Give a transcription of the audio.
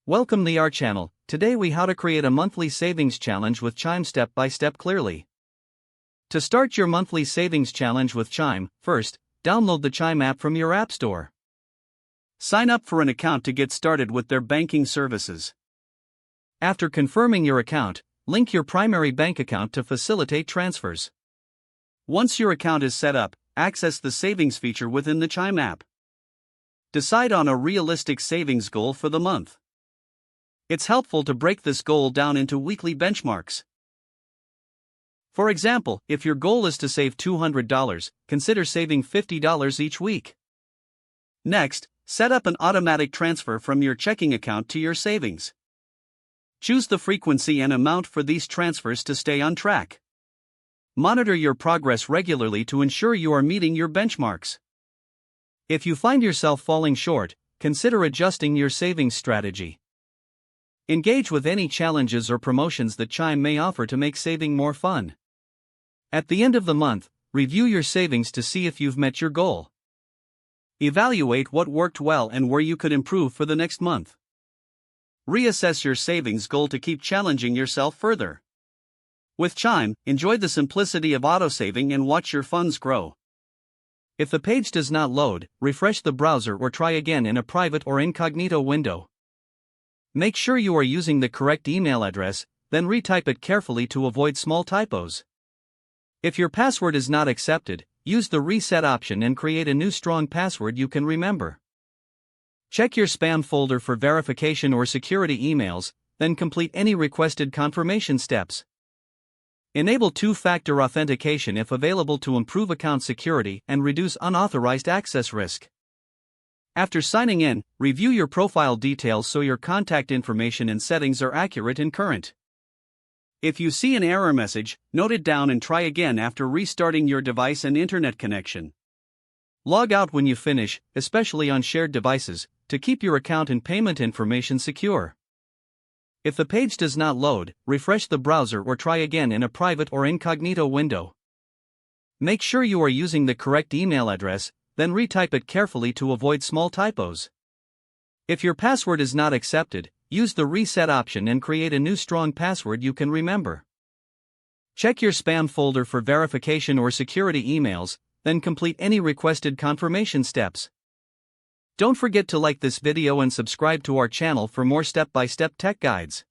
Welcome to our channel. Today we how to create a monthly savings challenge with Chime step by step clearly. To start your monthly savings challenge with Chime, first, download the Chime app from your app store. Sign up for an account to get started with their banking services. After confirming your account, link your primary bank account to facilitate transfers. Once your account is set up, access the savings feature within the Chime app. Decide on a realistic savings goal for the month. It's helpful to break this goal down into weekly benchmarks. For example, if your goal is to save $200, consider saving $50 each week. Next, set up an automatic transfer from your checking account to your savings. Choose the frequency and amount for these transfers to stay on track. Monitor your progress regularly to ensure you are meeting your benchmarks. If you find yourself falling short, consider adjusting your savings strategy. Engage with any challenges or promotions that Chime may offer to make saving more fun. At the end of the month, review your savings to see if you've met your goal. Evaluate what worked well and where you could improve for the next month. Reassess your savings goal to keep challenging yourself further. With Chime, enjoy the simplicity of auto-saving and watch your funds grow. If the page does not load, refresh the browser or try again in a private or incognito window. Make sure you are using the correct email address, then retype it carefully to avoid small typos. If your password is not accepted, use the reset option and create a new strong password you can remember. Check your spam folder for verification or security emails, then complete any requested confirmation steps. Enable two-factor authentication if available to improve account security and reduce unauthorized access risk. After signing in, review your profile details so your contact information and settings are accurate and current. If you see an error message, note it down and try again after restarting your device and internet connection. Log out when you finish, especially on shared devices, to keep your account and payment information secure. If the page does not load, refresh the browser or try again in a private or incognito window. Make sure you are using the correct email address, then retype it carefully to avoid small typos. If your password is not accepted, use the reset option and create a new strong password you can remember. Check your spam folder for verification or security emails, then complete any requested confirmation steps. Don't forget to like this video and subscribe to our channel for more step-by-step tech guides.